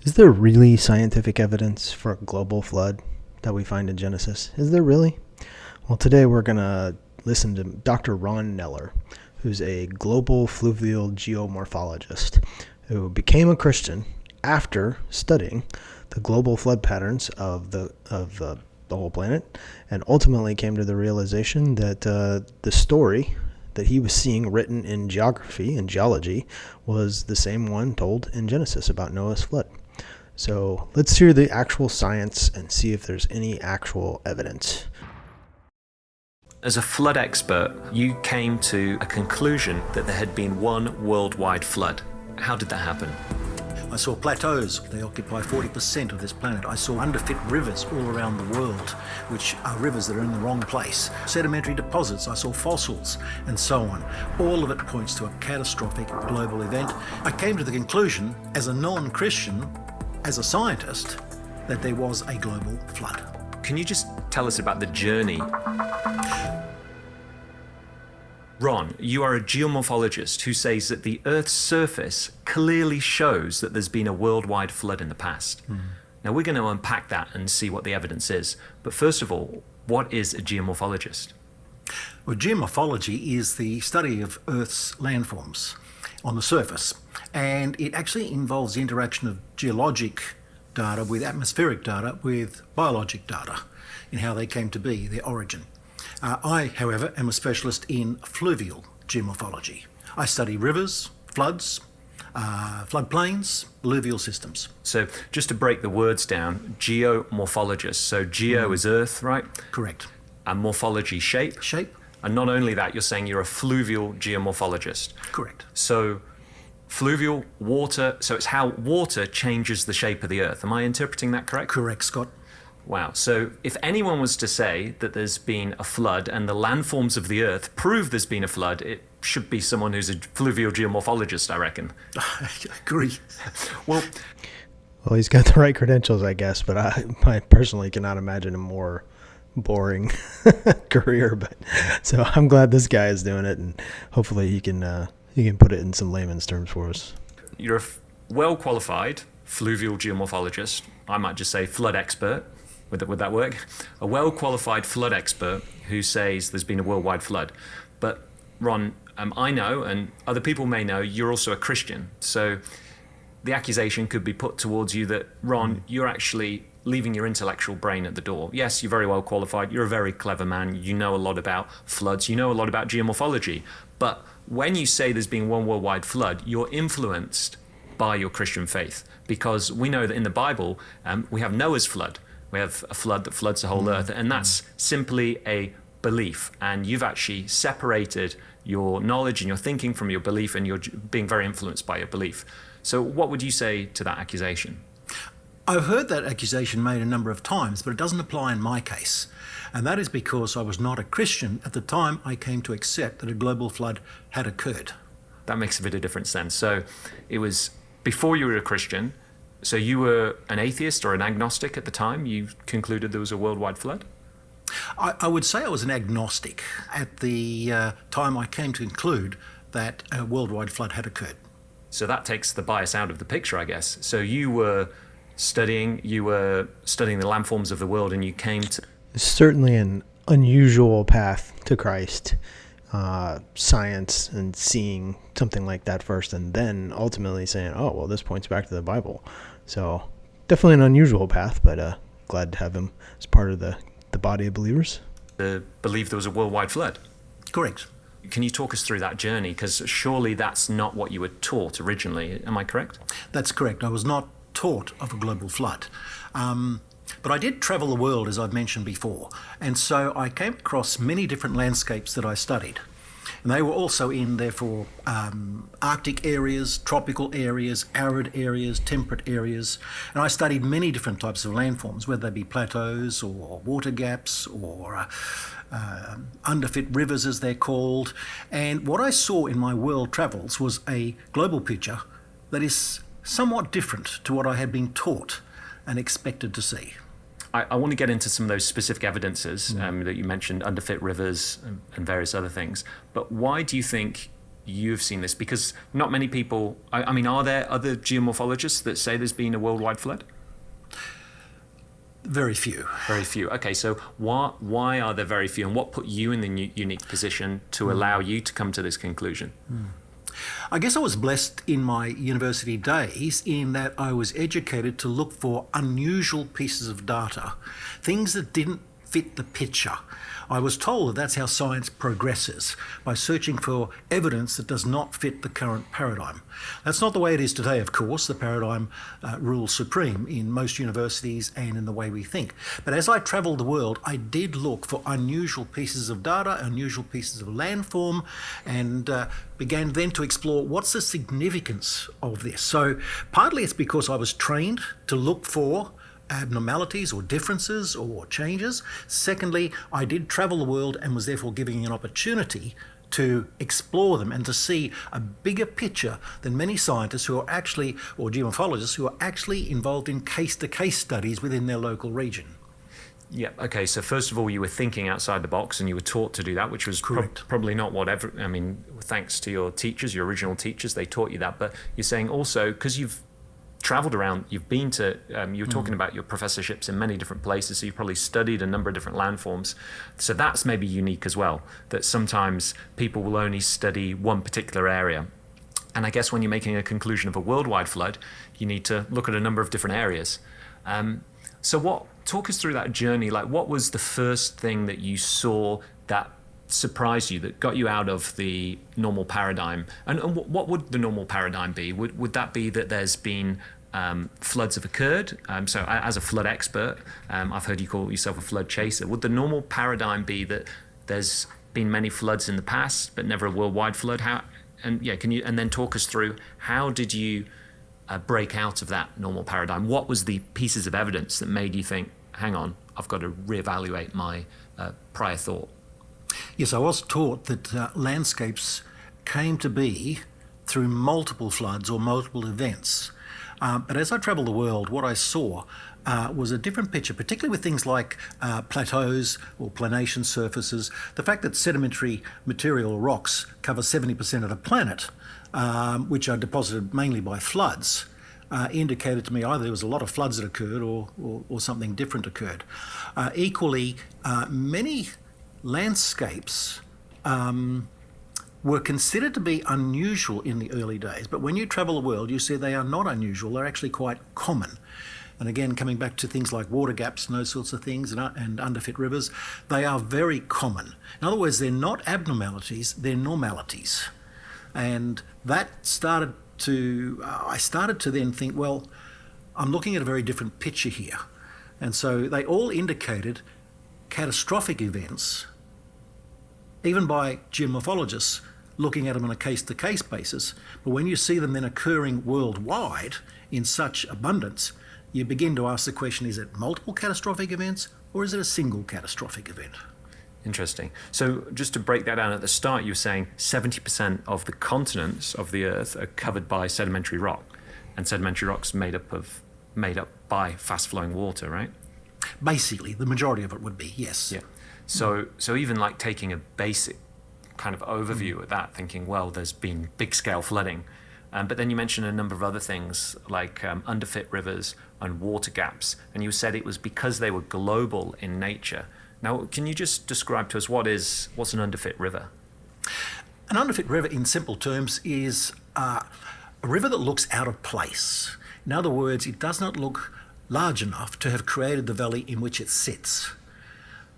Is there really scientific evidence for a global flood that we find in Genesis? Is there really? Well, today we're going to listen to Dr. Ron Neller, who's a global fluvial geomorphologist who became a Christian after studying the global flood patterns of the whole planet, and ultimately came to the realization that the story that he was seeing written in geography and geology was the same one told in Genesis about Noah's flood. So let's hear the actual science and see if there's any actual evidence. As a flood expert, you came to a conclusion that there had been one worldwide flood. How did that happen? I saw plateaus. They occupy 40% of this planet. I saw underfit rivers all around the world, which are rivers that are in the wrong place. Sedimentary deposits. I saw fossils and so on. All of it points to a catastrophic global event. I came to the conclusion, as a non-Christian, as a scientist, that there was a global flood. Can you just tell us about the journey? Ron, you are a geomorphologist who says that the Earth's surface clearly shows that there's been a worldwide flood in the past. Now we're going to unpack that and see what the evidence is. But first of all, what is a geomorphologist? Well, geomorphology is the study of Earth's landforms on the surface, and it actually involves the interaction of geologic data with atmospheric data with biologic data in how they came to be, their origin. I, however, am a specialist in fluvial geomorphology. I study rivers, floods, floodplains, alluvial systems. So just to break the words down, geomorphologist. So geo is earth, right? Correct. And morphology, shape. Shape? And not only that, you're saying you're a fluvial geomorphologist. Correct. So fluvial, water, so it's how water changes the shape of the earth. Am I interpreting that correct? Correct, Scott. Wow. So if anyone was to say that there's been a flood and the landforms of the earth prove there's been a flood, it should be someone who's a fluvial geomorphologist, I reckon. I agree. Well, he's got the right credentials, I guess, but I personally cannot imagine a more boring career. But so I'm glad this guy is doing it, and hopefully he can put it in some layman's terms for us. You're a well-qualified fluvial geomorphologist. I might just say flood expert. Would that work? A well-qualified flood expert who says there's been a worldwide flood. But Ron, I know, and other people may know, you're also a Christian. So the accusation could be put towards you that, Ron, you're actually leaving your intellectual brain at the door. Yes, you're very well qualified. You're a very clever man. You know a lot about floods. You know a lot about geomorphology. But when you say there's been one worldwide flood, you're influenced by your Christian faith. Because we know that in the Bible, we have Noah's flood. We have a flood that floods the whole earth, and that's simply a belief. And you've actually separated your knowledge and your thinking from your belief, and you're being very influenced by your belief. So what would you say to that accusation? I've heard that accusation made a number of times, but it doesn't apply in my case. And that is because I was not a Christian at the time I came to accept that a global flood had occurred. That makes a bit of different sense. So it was before you were a Christian. So you were an atheist or an agnostic at the time? You concluded there was a worldwide flood? I would say I was an agnostic at the time I came to conclude that a worldwide flood had occurred. So that takes the bias out of the picture, I guess. So you were studying the landforms of the world, and you came to... It's certainly an unusual path to Christ, science and seeing something like that first, and then ultimately saying, oh, well, this points back to the Bible. So definitely an unusual path, but glad to have him as part of the body of believers. Believe there was a worldwide flood. Correct. Can you talk us through that journey? Because surely that's not what you were taught originally. Am I correct? That's correct. I was not taught of a global flood. But I did travel the world, as I've mentioned before. And so I came across many different landscapes that I studied. And they were also in, therefore, Arctic areas, tropical areas, arid areas, temperate areas. And I studied many different types of landforms, whether they be plateaus or water gaps or underfit rivers, as they're called. And what I saw in my world travels was a global picture that is somewhat different to what I had been taught and expected to see. I want to get into some of those specific evidences that you mentioned, underfit rivers and various other things. But why do you think you've seen this? Because not many people, I mean, are there other geomorphologists that say there's been a worldwide flood? Very few. Very few. Okay, so why are there very few, and what put you in the unique position to allow you to come to this conclusion? I guess I was blessed in my university days in that I was educated to look for unusual pieces of data, things that didn't fit the picture. I was told that that's how science progresses, by searching for evidence that does not fit the current paradigm. That's not the way it is today, of course. The paradigm rules supreme in most universities and in the way we think. But as I travelled the world, I did look for unusual pieces of data, unusual pieces of landform, and began then to explore what's the significance of this. So partly it's because I was trained to look for abnormalities or differences or changes. Secondly, I did travel the world and was therefore given an opportunity to explore them and to see a bigger picture than many scientists who are actually, or geomorphologists who are actually involved in case-to-case studies within their local region. Yeah. Okay. So first of all, you were thinking outside the box, and you were taught to do that, which was probably not whatever. I mean, thanks to your teachers, your original teachers, they taught you that. But you're saying also because you've traveled around, you've been to, you were talking about your professorships in many different places, so you've probably studied a number of different landforms. So that's maybe unique as well, that sometimes people will only study one particular area. And I guess when you're making a conclusion of a worldwide flood, you need to look at a number of different areas. Talk us through that journey. Like, what was the first thing that you saw that surprised you, that got you out of the normal paradigm? And what would the normal paradigm be? Would that be that there's been floods have occurred? So as a flood expert, I've heard you call yourself a flood chaser. Would the normal paradigm be that there's been many floods in the past, but never a worldwide flood? Can you then talk us through how did you break out of that normal paradigm? What was the pieces of evidence that made you think, hang on, I've got to reevaluate my prior thought? Yes, I was taught that landscapes came to be through multiple floods or multiple events. But as I travelled the world, what I saw was a different picture, particularly with things like plateaus or planation surfaces. The fact that sedimentary material or rocks cover 70% of the planet, which are deposited mainly by floods, indicated to me either there was a lot of floods that occurred or something different occurred. Equally, many landscapes were considered to be unusual in the early days, but when you travel the world, you see they are not unusual, they're actually quite common. And again, coming back to things like water gaps and those sorts of things and underfit rivers, they are very common. In other words, they're not abnormalities, they're normalities. And that I started to then think, well, I'm looking at a very different picture here. And so they all indicated catastrophic events, even by geomorphologists looking at them on a case-to-case basis. But when you see them then occurring worldwide in such abundance, you begin to ask the question, is it multiple catastrophic events or is it a single catastrophic event? Interesting. So just to break that down, at the start you were saying 70% of the continents of the Earth are covered by sedimentary rock, and sedimentary rock's made up by fast-flowing water, right? Basically, the majority of it would be, yes. Yeah. So even like taking a basic kind of overview at that, thinking, well, there's been big-scale flooding, but then you mentioned a number of other things like underfit rivers and water gaps, and you said it was because they were global in nature. Now, can you just describe to us what's an underfit river? An underfit river, in simple terms, is a river that looks out of place. In other words, it does not look large enough to have created the valley in which it sits.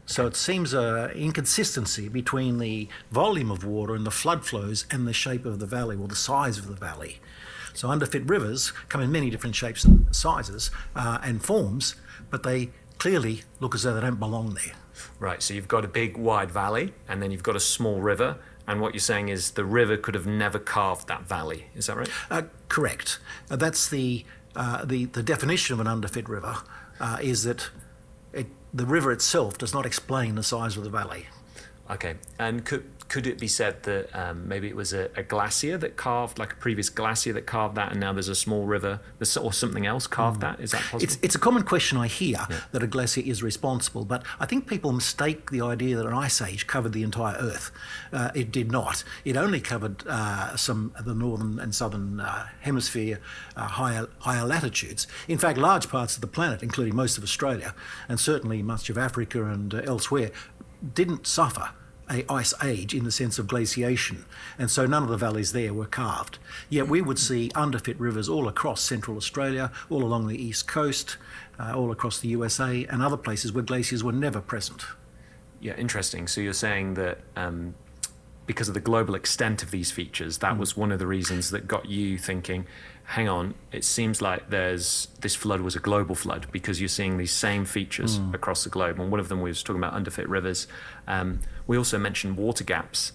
So it seems an inconsistency between the volume of water and the flood flows and the shape of the valley or the size of the valley. So underfit rivers come in many different shapes and sizes and forms, but they clearly look as though they don't belong there. Right, so you've got a big wide valley and then you've got a small river, and what you're saying is the river could have never carved that valley, is that right? Correct. That's the definition of an underfit river, is that the river itself does not explain the size of the valley. Okay, and could it be said that maybe it was a glacier that carved, like a previous glacier that carved that, and now there's a small river or something else carved that? Is that possible? It's a common question I hear, that a glacier is responsible, but I think people mistake the idea that an ice age covered the entire Earth. It did not. It only covered some of the northern and southern hemisphere, higher latitudes. In fact, large parts of the planet, including most of Australia, and certainly much of Africa and elsewhere, didn't suffer a ice age in the sense of glaciation, and so none of the valleys there were carved. Yet we would see underfit rivers all across central Australia, all along the east coast, all across the USA, and other places where glaciers were never present. Yeah, interesting. So you're saying that because of the global extent of these features, that was one of the reasons that got you thinking, hang on, it seems like this flood was a global flood, because you're seeing these same features across the globe. And one of them, we was talking about underfit rivers. We also mentioned water gaps.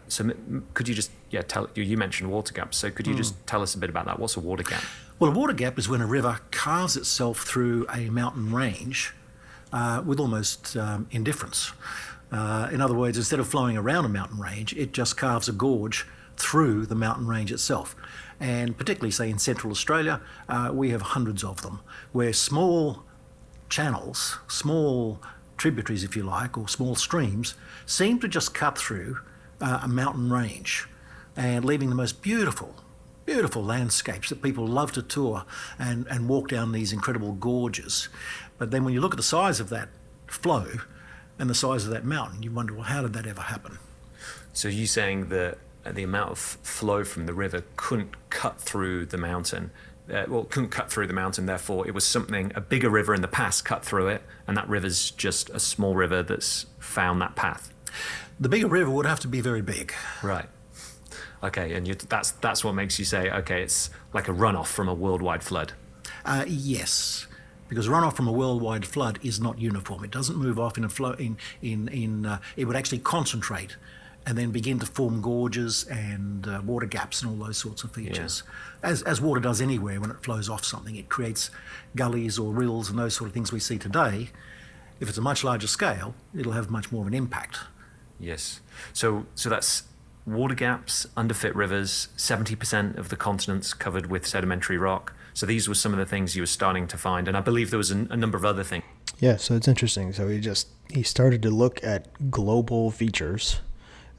So could you just, you mentioned water gaps. So could you just tell us a bit about that? What's a water gap? Well, a water gap is when a river carves itself through a mountain range with almost indifference. In other words, instead of flowing around a mountain range, it just carves a gorge through the mountain range itself. And particularly, say, in central Australia, we have hundreds of them, where small channels, small tributaries, if you like, or small streams, seem to just cut through a mountain range, and leaving the most beautiful landscapes that people love to tour and walk down these incredible gorges. But then when you look at the size of that flow and the size of that mountain, you wonder, well, how did that ever happen? So you're saying that the amount of flow from the river couldn't cut through the mountain, therefore it was a bigger river in the past cut through it, and that river's just a small river that's found that path. The bigger river would have to be very big. Right. Okay, and that's what makes you say, okay, it's like a runoff from a worldwide flood. Yes, because runoff from a worldwide flood is not uniform. It doesn't move off in a flow. It would actually concentrate and then begin to form gorges and water gaps and all those sorts of features. Yeah. As water does anywhere when it flows off something, it creates gullies or rills and those sort of things we see today. If it's a much larger scale, it'll have much more of an impact. Yes. So that's water gaps, underfit rivers, 70% of the continents covered with sedimentary rock. So these were some of the things you were starting to find, and I believe there was a number of other things. Yeah, so it's interesting. So he started to look at global features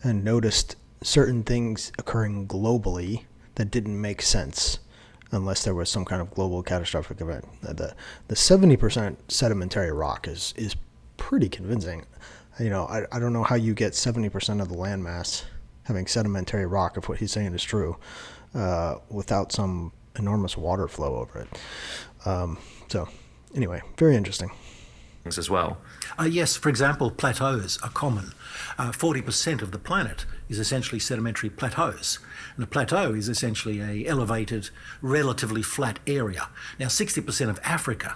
and noticed certain things occurring globally that didn't make sense unless there was some kind of global catastrophic event. The 70% sedimentary rock is pretty convincing. You know, I don't know how you get 70% of the landmass having sedimentary rock, if what he's saying is true, without some enormous water flow over it. So anyway, very interesting. As well. Yes, for example, plateaus are common. 40% of the planet is essentially sedimentary plateaus. And a plateau is essentially an elevated, relatively flat area. Now, 60% of Africa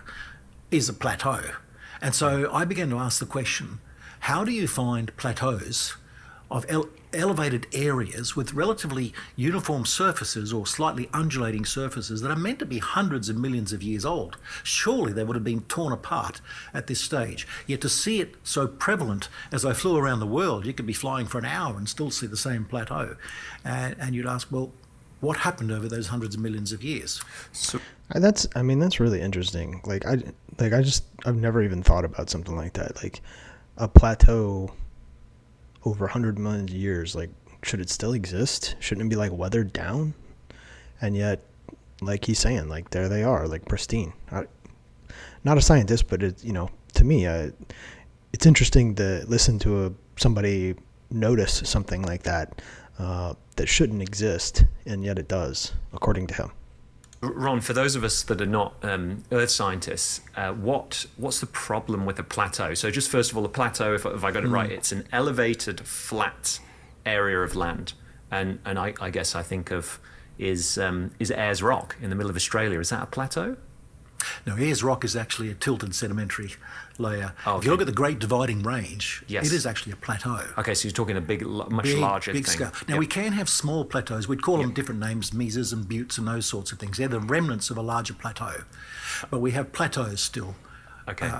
is a plateau. And so I began to ask the question, how do you find plateaus of elevated areas with relatively uniform surfaces or slightly undulating surfaces that are meant to be hundreds of millions of years old? Surely they would have been torn apart at this stage. Yet to see it so prevalent, as I flew around the world, you could be flying for an hour and still see the same plateau. And you'd ask, well, what happened over those hundreds of millions of years? So that's really interesting. I've never even thought about something like that. Like a plateau over 100 million years, like, should it still exist? Shouldn't it be like weathered down? And yet, like he's saying, like, there they are, like pristine. Not a scientist, but to me, it's interesting to listen to somebody notice something like that that shouldn't exist, and yet it does, according to him. Ron, for those of us that are not earth scientists, what's the problem with a plateau? So just first of all, a plateau, if I got it right, it's an elevated, flat area of land. And I guess I think of is Ayers Rock in the middle of Australia. Is that a plateau? No, Ayers Rock is actually a tilted sedimentary layer. Oh, okay. If you look at the Great Dividing Range, yes, it is actually a plateau. Okay, so you're talking a much larger big thing. Scale. Now, we can have small plateaus. We'd call them different names, mesas and buttes and those sorts of things. They're the remnants of a larger plateau. But we have plateaus still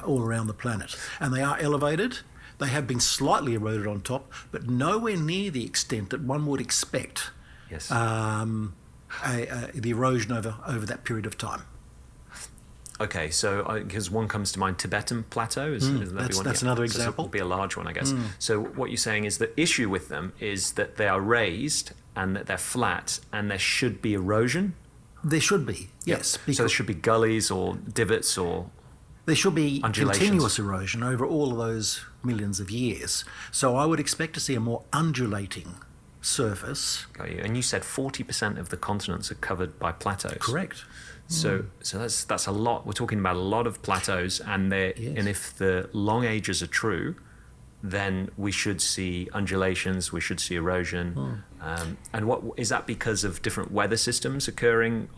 all around the planet. And they are elevated. They have been slightly eroded on top, but nowhere near the extent that one would expect. Yes. The erosion over that period of time. Okay, so because one comes to mind, Tibetan plateau, isn't that that's another example. So it would be a large one, I guess. So what you're saying is the issue with them is that they are raised and that they're flat, and there should be erosion. There should be, yes. So there should be gullies or divots or there should be undulations. Continuous erosion over all of those millions of years. So I would expect to see a more undulating surface. Got you. And you said 40% of the continents are covered by plateaus. Correct. So that's a lot. We're talking about a lot of plateaus, and and if the long ages are true, then we should see undulations, we should see erosion. And what is that because of different weather systems occurring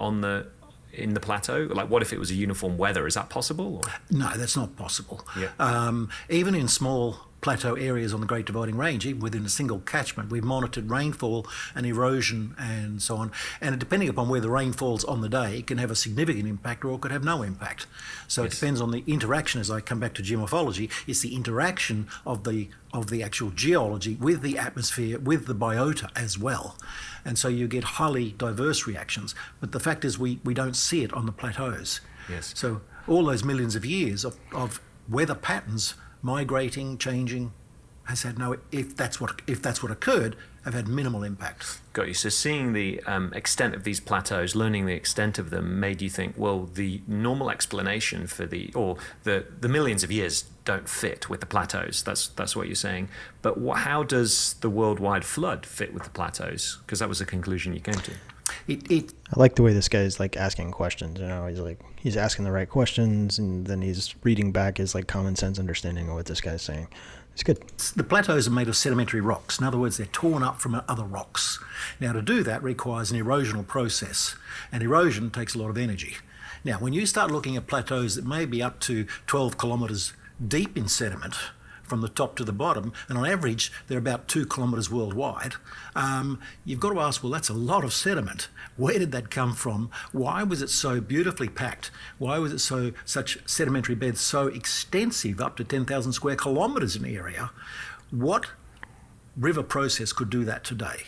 in the plateau? Like, what if it was a uniform weather? Is that possible? Or? No, that's not possible. Yeah. Even in small plateau areas on the Great Dividing Range, even within a single catchment, we've monitored rainfall and erosion and so on. And depending upon where the rain falls on the day, it can have a significant impact or it could have no impact. So it depends on the interaction. As I come back to geomorphology, it's the interaction of the actual geology with the atmosphere, with the biota as well. And so you get highly diverse reactions. But the fact is we don't see it on the plateaus. Yes. So all those millions of years of weather patterns migrating, changing, has had no. If that's what occurred, have had minimal impact. Got you. So seeing the extent of these plateaus, learning the extent of them, made you think, well, the normal explanation for the millions of years don't fit with the plateaus. That's what you're saying. But how does the worldwide flood fit with the plateaus? Because that was the conclusion you came to. I like the way this guy is like asking questions. He's asking the right questions, and then he's reading back his like common sense understanding of what this guy's saying. It's good. The plateaus are made of sedimentary rocks. In other words, they're torn up from other rocks. Now, to do that requires an erosional process, and erosion takes a lot of energy. Now, when you start looking at plateaus that may be up to 12 kilometres deep in sediment, from the top to the bottom, and on average they're about 2 kilometres worldwide, you've got to ask, well, that's a lot of sediment. Where did that come from? Why was it so beautifully packed? Why was it such sedimentary beds so extensive, up to 10,000 square kilometres in area? What river process could do that today?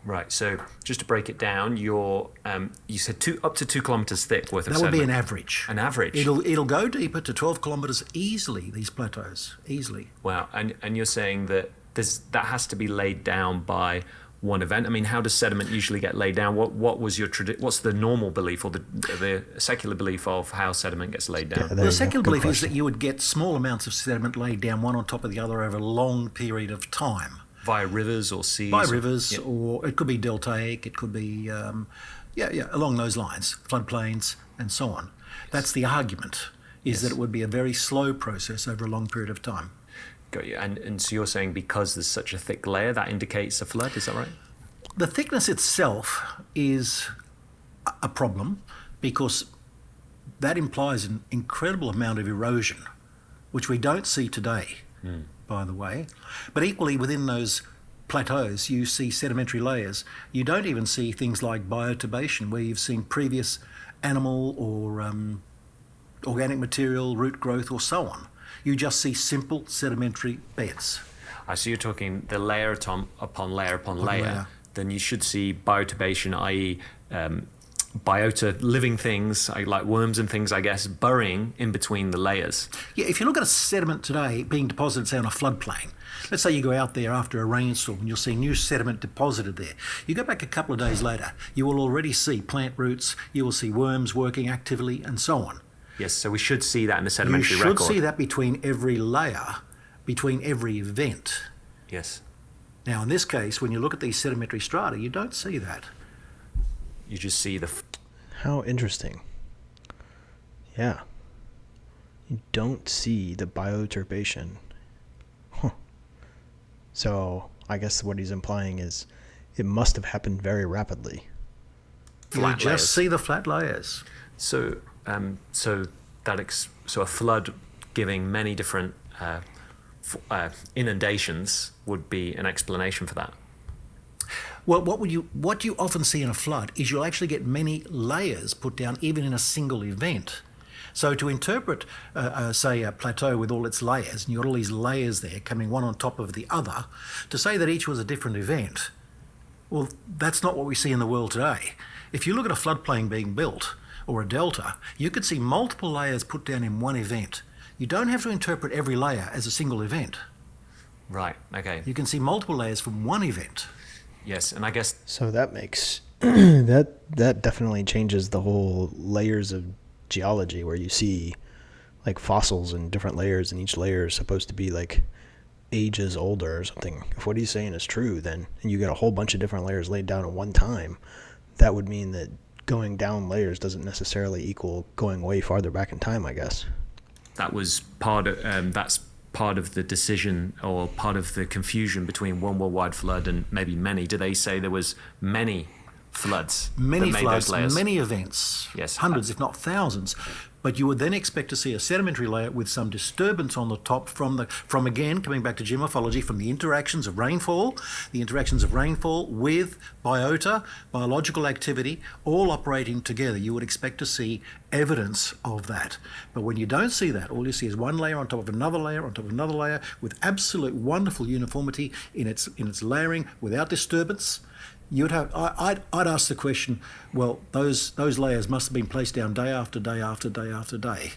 Right. So just to break it down, you said up to 2 kilometres thick worth of sediment. That would be an average. An average. It'll go deeper to 12 kilometres easily. These plateaus easily. Wow. And you're saying that that has to be laid down by one event. I mean, how does sediment usually get laid down? What was your what's the normal belief or the secular belief of how sediment gets laid down? The secular belief is that you would get small amounts of sediment laid down one on top of the other over a long period of time. Via rivers or seas? By rivers, or it could be deltaic, it could be, along those lines, floodplains and so on. That's the argument, is that it would be a very slow process over a long period of time. Got you. And so you're saying because there's such a thick layer, that indicates a flood, is that right? The thickness itself is a problem because that implies an incredible amount of erosion, which we don't see today. By the way. But equally within those plateaus, you see sedimentary layers. You don't even see things like bioturbation, where you've seen previous animal or organic material, root growth, or so on. You just see simple sedimentary beds. I see you're talking the layer upon layer upon layer. Then you should see bioturbation, i.e. biota, living things like worms and things, I guess, burying in between the layers. Yeah, if you look at a sediment today being deposited, say, on a floodplain, let's say you go out there after a rainstorm and you'll see new sediment deposited there. You go back a couple of days later, you will already see plant roots, you will see worms working actively and so on. Yes, so we should see that in the sedimentary record. You should see that between every layer, between every event. Yes. Now, in this case, when you look at these sedimentary strata, you don't see that. You just see How interesting. Yeah. You don't see the bioturbation. Huh. So I guess what he's implying is it must have happened very rapidly. You just see the flat layers. So a flood giving many different inundations would be an explanation for that. Well, what you often see in a flood is you'll actually get many layers put down even in a single event. So to interpret, say, a plateau with all its layers, and you've got all these layers there coming one on top of the other, to say that each was a different event, well, that's not what we see in the world today. If you look at a floodplain being built, or a delta, you could see multiple layers put down in one event. You don't have to interpret every layer as a single event. Right, okay. You can see multiple layers from one event. Yes, and I guess... So that makes... that definitely changes the whole layers of geology, where you see like fossils in different layers, and each layer is supposed to be like ages older or something. If what he's saying is true, then, and you get a whole bunch of different layers laid down at one time, that would mean that going down layers doesn't necessarily equal going way farther back in time, I guess. That was part of... that's part of the decision, or part of the confusion between one worldwide flood and maybe many. Do they say there was many floods? Many that made floods, those layers? many events, Yes. hundreds if not thousands. But you would then expect to see a sedimentary layer with some disturbance on the top from again, coming back to geomorphology, from the interactions of rainfall with biota, biological activity, all operating together. You would expect to see evidence of that. But when you don't see that, all you see is one layer on top of another layer on top of another layer, with absolute wonderful uniformity in its layering, without disturbance. You'd have. I'd ask the question. Well, those layers must have been placed down day after day after day after day,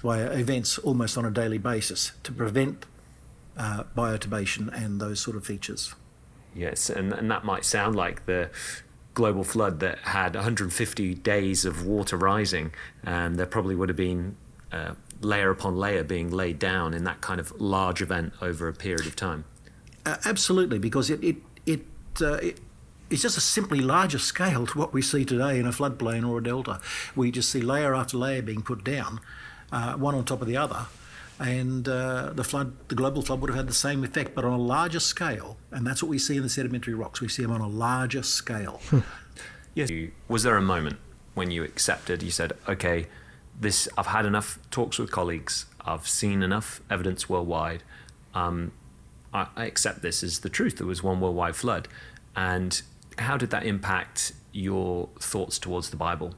by events almost on a daily basis, to prevent biotubation and those sort of features. Yes, and that might sound like the global flood that had 150 days of water rising, and there probably would have been layer upon layer being laid down in that kind of large event over a period of time. Absolutely, because it's just a simply larger scale to what we see today in a floodplain or a delta. We just see layer after layer being put down, one on top of the other, and the global flood would have had the same effect, but on a larger scale. And that's what we see in the sedimentary rocks. We see them on a larger scale. Yes. Was there a moment when you accepted? You said, "Okay, I've had enough talks with colleagues. I've seen enough evidence worldwide. I accept this as the truth. There was one worldwide flood." And how did that impact your thoughts towards the Bible?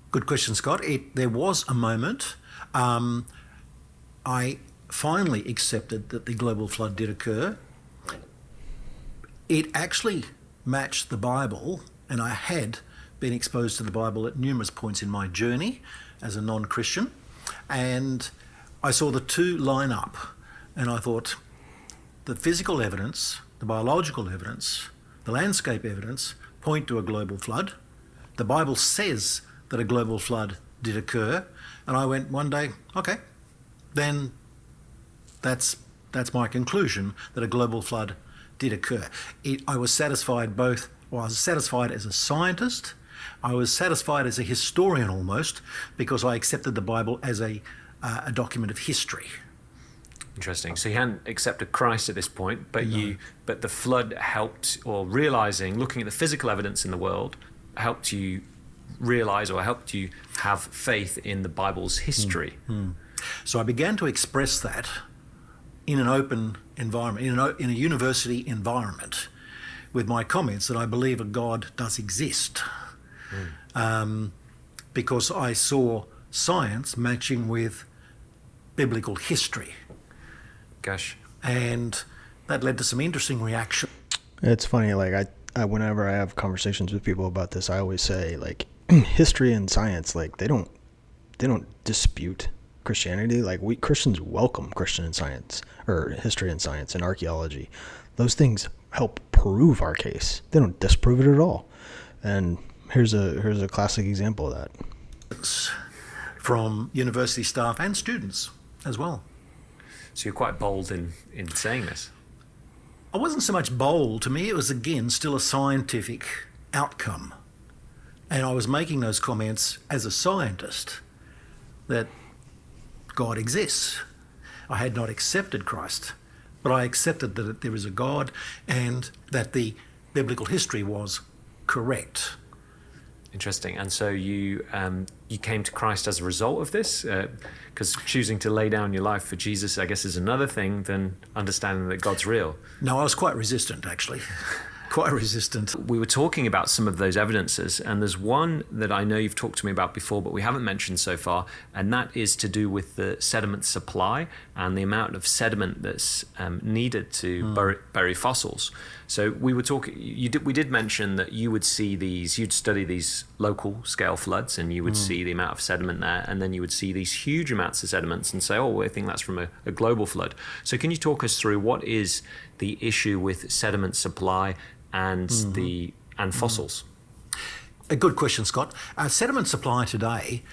Good question, Scott. There was a moment. I finally accepted that the global flood did occur. It actually matched the Bible, and I had been exposed to the Bible at numerous points in my journey as a non-Christian, and I saw the two line up, and I thought, the physical evidence, the biological evidence, the landscape evidence point to a global flood. The Bible says that a global flood did occur, and I went one day, okay, then that's my conclusion, that a global flood did occur. I was satisfied I was satisfied as a scientist, I was satisfied as a historian almost, because I accepted the Bible as a document of history. Interesting. So you hadn't accepted Christ at this point, but but the flood helped, or realizing, looking at the physical evidence in the world, helped you realize, or helped you have faith in the Bible's history. So I began to express that in an open environment, in a university environment, with my comments that I believe a God does exist, because I saw science matching with biblical history. Gosh. And that led to some interesting reaction. It's funny, like I whenever I have conversations with people about this, I always say, like, history and science, like, they don't dispute Christianity. Like, we Christians welcome Christian and science, or history and science and archaeology. Those things help prove our case. They don't disprove it at all. And here's a classic example of that. From university staff and students as well. So you're quite bold in saying this. I wasn't so much bold. To me, it was, again, still a scientific outcome. And I was making those comments as a scientist, that God exists. I had not accepted Christ, but I accepted that there is a God and that the biblical history was correct. Interesting. And so you came to Christ as a result of this? Because choosing to lay down your life for Jesus, I guess, is another thing than understanding that God's real. No, I was quite resistant, actually. quite resistant. We were talking about some of those evidences, and there's one that I know you've talked to me about before, but we haven't mentioned so far, and that is to do with the sediment supply and the amount of sediment that's needed to bury fossils. So we were talking. We did mention that you'd study these local scale floods, and you would see the amount of sediment there, and then you would see these huge amounts of sediments and say, "Oh, I think that's from a global flood." So can you talk us through what is the issue with sediment supply and fossils? A good question, Scott. Sediment supply today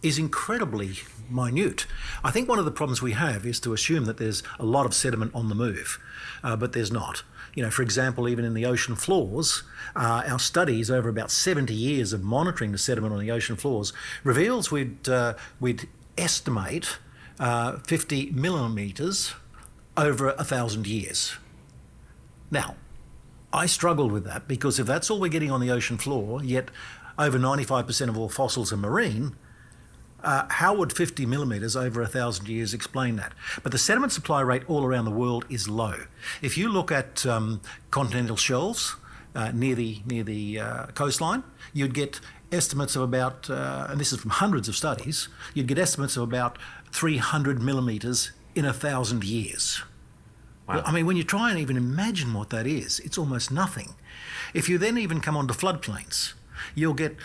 is incredibly minute. I think one of the problems we have is to assume that there's a lot of sediment on the move, but there's not. For example, even in the ocean floors, our studies over about 70 years of monitoring the sediment on the ocean floors reveals we'd estimate 50 millimetres over 1,000 years. Now, I struggled with that because if that's all we're getting on the ocean floor, yet over 95% of all fossils are marine, how would 50 millimetres over 1,000 years explain that? But the sediment supply rate all around the world is low. If you look at continental shelves near the coastline, you'd get estimates of about, and this is from hundreds of studies, you'd get estimates of about 300 millimetres in 1,000 years. Wow. Well, I mean, when you try and even imagine what that is, it's almost nothing. If you then even come onto floodplains, you'll get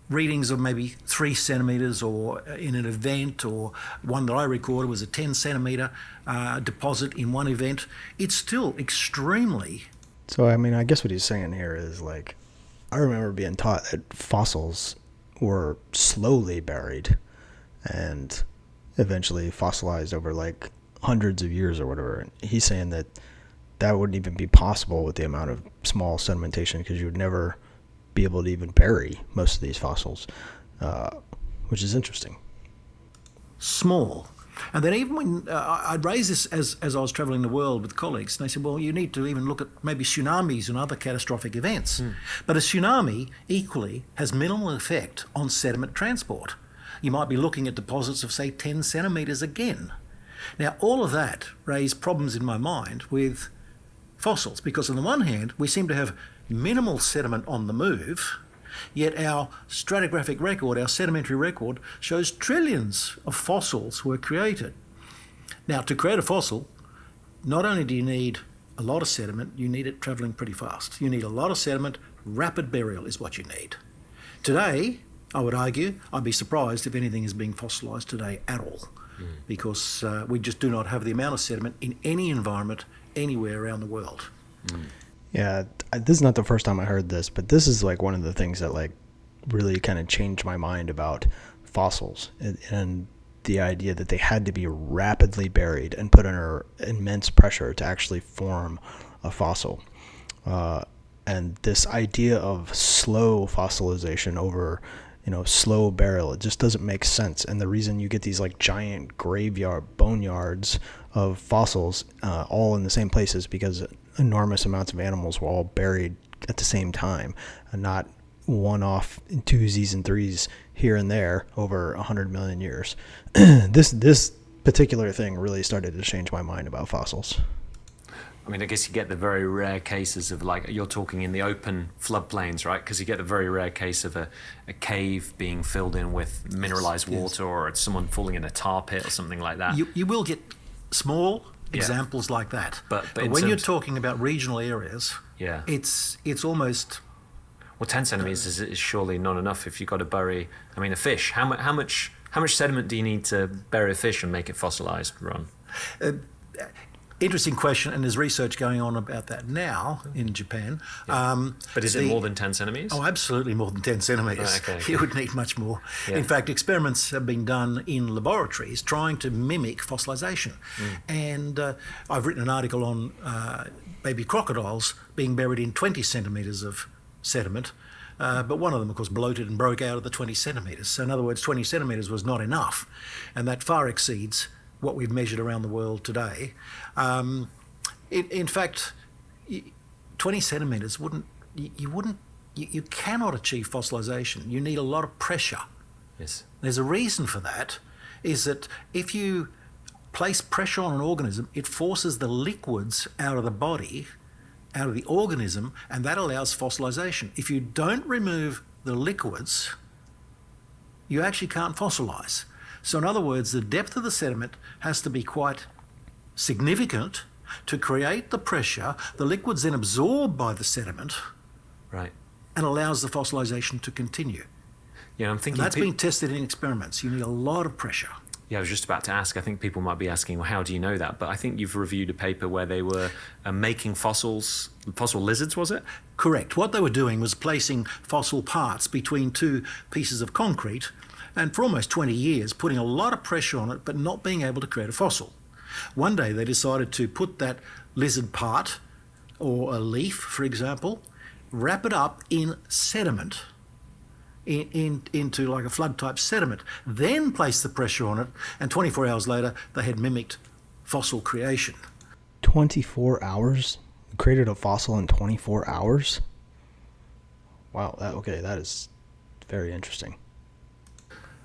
readings of maybe 3 centimetres, or in an event, or one that I recorded was a 10 centimetre deposit in one event. It's still extremely... So, I mean, I guess what he's saying here is, like, I remember being taught that fossils were slowly buried and eventually fossilized over, like, hundreds of years or whatever. And he's saying that that wouldn't even be possible with the amount of small sedimentation, because you would never be able to even bury most of these fossils, which is interesting. Small. And then even when I'd raise this as I was travelling the world with colleagues, and they said, well, you need to even look at maybe tsunamis and other catastrophic events. But a tsunami equally has minimal effect on sediment transport. You might be looking at deposits of, say, 10 centimetres again. Now, all of that raised problems in my mind with fossils, because on the one hand, we seem to have minimal sediment on the move, yet our stratigraphic record, our sedimentary record, shows trillions of fossils were created. Now, to create a fossil, not only do you need a lot of sediment, you need it travelling pretty fast. You need a lot of sediment, rapid burial is what you need. Today, I would argue, I'd be surprised if anything is being fossilised today at all, because we just do not have the amount of sediment in any environment anywhere around the world. Yeah, this is not the first time I heard this, but this is like one of the things that like really kind of changed my mind about fossils and the idea that they had to be rapidly buried and put under immense pressure to actually form a fossil. And this idea of slow fossilization over, slow burial, it just doesn't make sense. And the reason you get these like giant boneyards of fossils all in the same place is because enormous amounts of animals were all buried at the same time, and not one-off twosies and threes here and there over 100 million years. This particular thing really started to change my mind about fossils. I mean, I guess you get the very rare cases of, like, you're talking in the open floodplains, right? Because you get the very rare case of a cave being filled in with mineralized water, or someone falling in a tar pit or something like that. You will get small examples like that. But when you're talking about regional areas, it's almost... Well, 10 centimetres is surely not enough if you've got to bury... I mean, a fish. How much sediment do you need to bury a fish and make it fossilised, Ron? Interesting question, and there's research going on about that now in Japan. But is it more than 10 centimetres? Oh, absolutely more than 10 centimetres. Okay. You would need much more. Yeah. In fact, experiments have been done in laboratories trying to mimic fossilisation. And I've written an article on baby crocodiles being buried in 20 centimetres of sediment, but one of them, of course, bloated and broke out of the 20 centimetres. So in other words, 20 centimetres was not enough, and that far exceeds what we've measured around the world today. In fact, 20 centimetres you cannot achieve fossilisation. You need a lot of pressure. Yes. There's a reason for that, is that if you place pressure on an organism, it forces the liquids out of the body out of the organism, and that allows fossilization. If you don't remove the liquids, you actually can't fossilize. So in other words, the depth of the sediment has to be quite significant to create the pressure. The liquid's then absorbed by the sediment, Right. and allows the fossilization to continue. Yeah, I'm And thinking that's been tested in experiments. You need a lot of pressure. Yeah, I was just about to ask. I think people might be asking, well, how do you know that? But I think you've reviewed a paper where they were making fossil lizards, was it? Correct. What they were doing was placing fossil parts between two pieces of concrete, and for almost 20 years putting a lot of pressure on it but not being able to create a fossil. One day they decided to put that lizard part, or a leaf for example, wrap it up in sediment, into like a flood type sediment, then place the pressure on it, and 24 hours later they had mimicked fossil creation. 24 hours? Created a fossil in 24 hours? Wow, that is very interesting.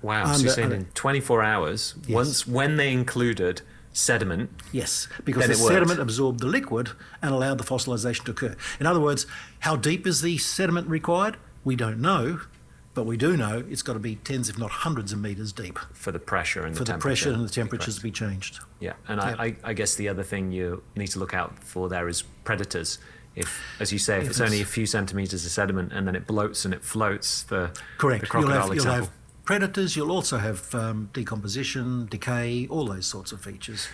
Wow, so you're saying in 24 hours, Yes. when they included sediment. Yes, because Then the it worked. sediment absorbed the liquid and allowed the fossilization to occur. In other words, how deep is the sediment required? We don't know, but we do know it's got to be tens, if not hundreds of meters deep For the pressure and for the the temperature. pressure and the temperatures to be changed. Yeah, and I guess the other thing you need to look out for there is predators. If, as you say, if it's only a few centimeters of sediment and then it bloats and it floats, the Correct. crocodile You'll example. have predators, you'll also have decomposition, decay, all those sorts of features.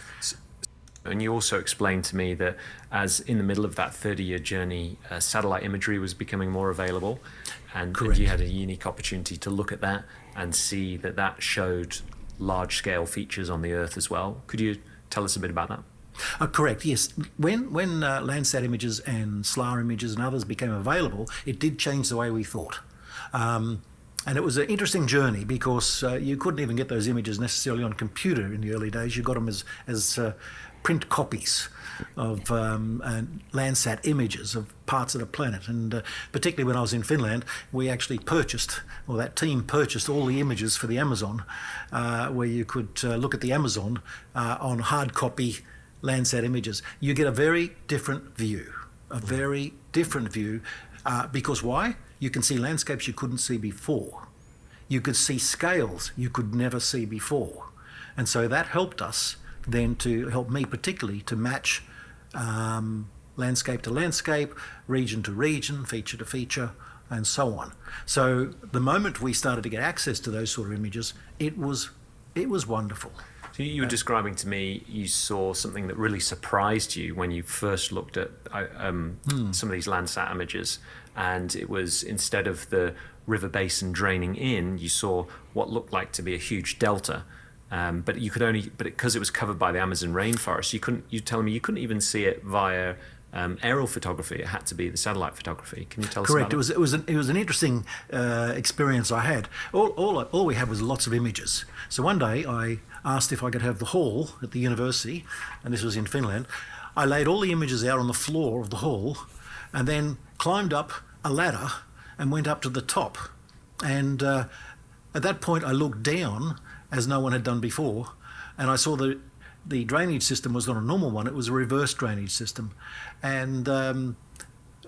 And you also explained to me that as in the middle of that 30-year journey, satellite imagery was becoming more available, and Correct. you had a unique opportunity to look at that and see that that showed large-scale features on the Earth as well. Could you tell us a bit about that? Correct, yes. When Landsat images and SLAR images and others became available, it did change the way we thought. And it was an interesting journey because you couldn't even get those images necessarily on computer in the early days. You got them as print copies of Landsat images of parts of the planet. And particularly when I was in Finland, we actually purchased, or that team purchased, all the images for the Amazon, where you could look at the Amazon on hard copy Landsat images. You get a very different view, because why? You can see landscapes you couldn't see before. You could see scales you could never see before. And so that helped us then, to help me particularly, to match landscape to landscape, region to region, feature to feature, and so on. So the moment we started to get access to those sort of images, it was wonderful. So you were describing to me you saw something that really surprised you when you first looked at some of these Landsat images, and it was, instead of the river basin draining in, you saw what looked like to be a huge delta, but because it was covered by the Amazon rainforest, you telling me you couldn't even see it via aerial photography. It had to be the satellite photography. Can you tell us about Correct. It was an interesting experience I had. All we had was lots of images. So one day I asked if I could have the hall at the university, and this was in Finland. I laid all the images out on the floor of the hall, and then climbed up a ladder and went up to the top. And at that point I looked down, as no one had done before, and I saw the drainage system was not a normal one, it was a reverse drainage system. And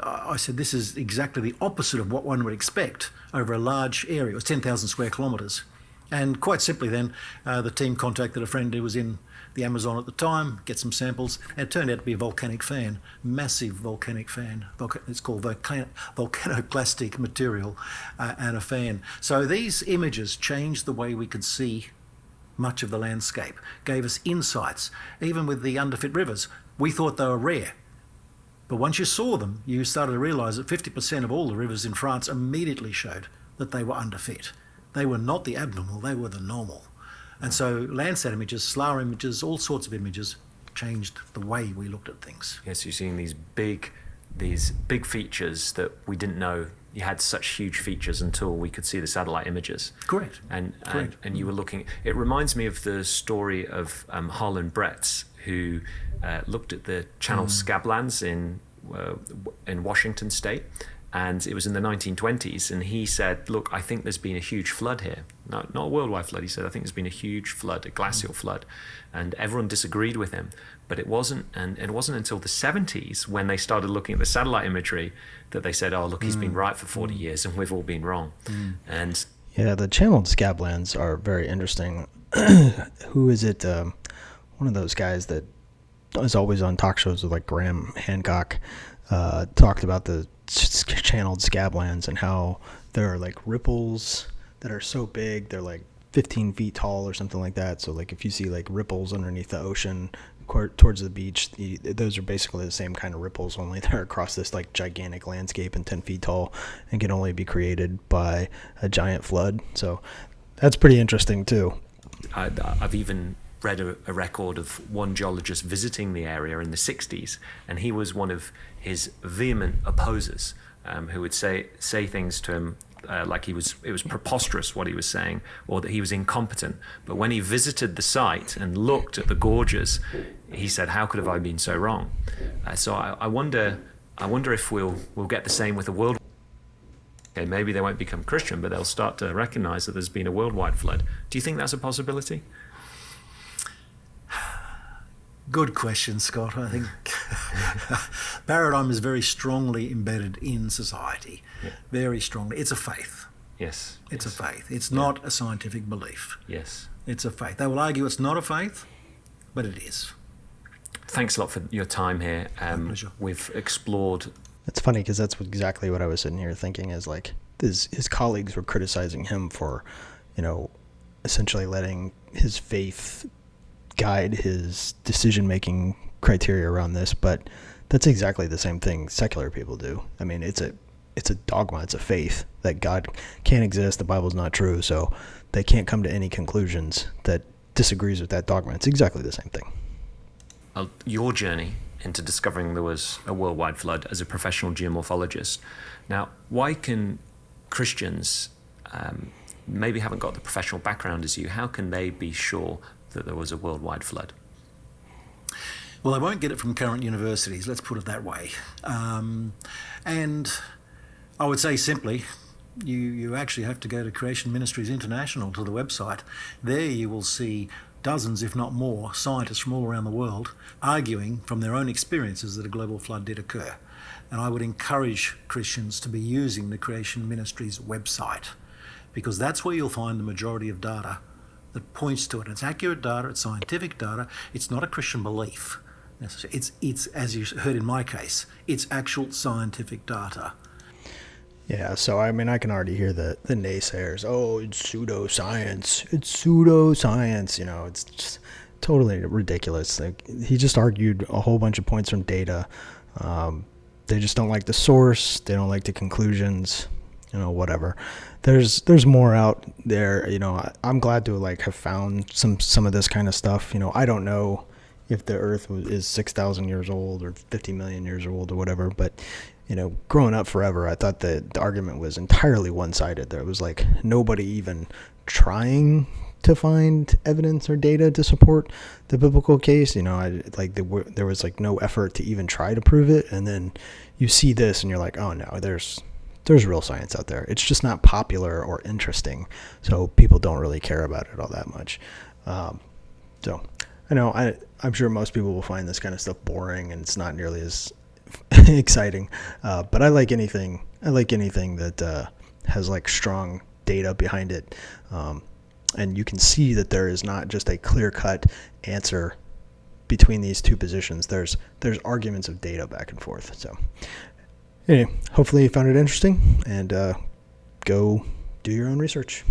I said, this is exactly the opposite of what one would expect over a large area. It was 10,000 square kilometres. And quite simply then, the team contacted a friend who was in the Amazon at the time, get some samples, and it turned out to be a volcanic fan, massive volcanic fan. It's called volcanoclastic material, and a fan. So these images changed the way we could see much of the landscape, gave us insights. Even with the underfit rivers, we thought they were rare. But once you saw them, you started to realise that 50% of all the rivers in France immediately showed that they were underfit. They were not the abnormal, they were the normal. And so Landsat images, SLAR images, all sorts of images changed the way we looked at things. Yes, you're seeing these big features that we didn't know you had such huge features until we could see the satellite images. Correct. And Correct. you were looking. It reminds me of the story of Harlan Bretz, who looked at the Channel Scablands in Washington State, And it was in the 1920s, and he said, look, I think there's been a huge flood here. Not a worldwide flood. He said, I think there's been a huge flood, a glacial flood. And everyone disagreed with him. But it wasn't until the 70s when they started looking at the satellite imagery that they said, oh, look, he's been right for 40 years and we've all been wrong. And yeah, the channeled scablands are very interesting. Who is it? One of those guys that is always on talk shows with like Graham Hancock talked about the channeled scablands and how there are like ripples that are so big they're like 15 feet tall or something like that. So like if you see like ripples underneath the ocean towards the beach, those are basically the same kind of ripples, only they're across this like gigantic landscape and 10 feet tall and can only be created by a giant flood. So that's pretty interesting too. I've even read a record of one geologist visiting the area in the 60s, and he was one of his vehement opposers, who would say things to him like it was preposterous what he was saying, or that he was incompetent. But when he visited the site and looked at the gorges, he said, how could have I been so wrong? So I wonder if we'll get the same with the world. Okay, maybe they won't become Christian, but they'll start to recognize that there's been a worldwide flood. Do you think that's a possibility? Good question, Scott. I think paradigm is very strongly embedded in society, very strongly. It's a faith. Yes. It's a faith. It's not a scientific belief. Yes. It's a faith. They will argue it's not a faith, but it is. Thanks a lot for your time here. My pleasure. We've explored. It's funny because that's exactly what I was sitting here thinking is like his colleagues were criticizing him for, essentially letting his faith guide his decision-making criteria around this, but that's exactly the same thing secular people do. I mean, it's a dogma, it's a faith that God can't exist, the Bible's not true, so they can't come to any conclusions that disagrees with that dogma. It's exactly the same thing. Your journey into discovering there was a worldwide flood as a professional geomorphologist. Now, why can Christians maybe haven't got the professional background as you, how can they be sure that there was a worldwide flood? Well, they won't get it from current universities, let's put it that way. And I would say simply, you actually have to go to Creation Ministries International, to the website. There you will see dozens, if not more, scientists from all around the world arguing from their own experiences that a global flood did occur. And I would encourage Christians to be using the Creation Ministries website, because that's where you'll find the majority of data that points to it. It's accurate data, it's scientific data, it's not a Christian belief. It's as you heard in my case, it's actual scientific data. Yeah, so I mean, I can already hear the naysayers. Oh, it's pseudoscience. It's pseudoscience. It's just totally ridiculous. Like, he just argued a whole bunch of points from data. They just don't like the source. They don't like the conclusions. Whatever. There's more out there. I'm glad to have found some of this kind of stuff. I don't know if the Earth is 6,000 years old or 50 million years old or whatever, but growing up forever, I thought that the argument was entirely one-sided. There was nobody even trying to find evidence or data to support the biblical case. There was no effort to even try to prove it. And then you see this and you're like, oh no, there's real science out there. It's just not popular or interesting. So people don't really care about it all that much. So I know I'm sure most people will find this kind of stuff boring and it's not nearly as exciting, but I like anything that has strong data behind it, and you can see that there is not just a clear-cut answer between these two positions. There's arguments of data back and forth. So anyway, hopefully you found it interesting, and go do your own research.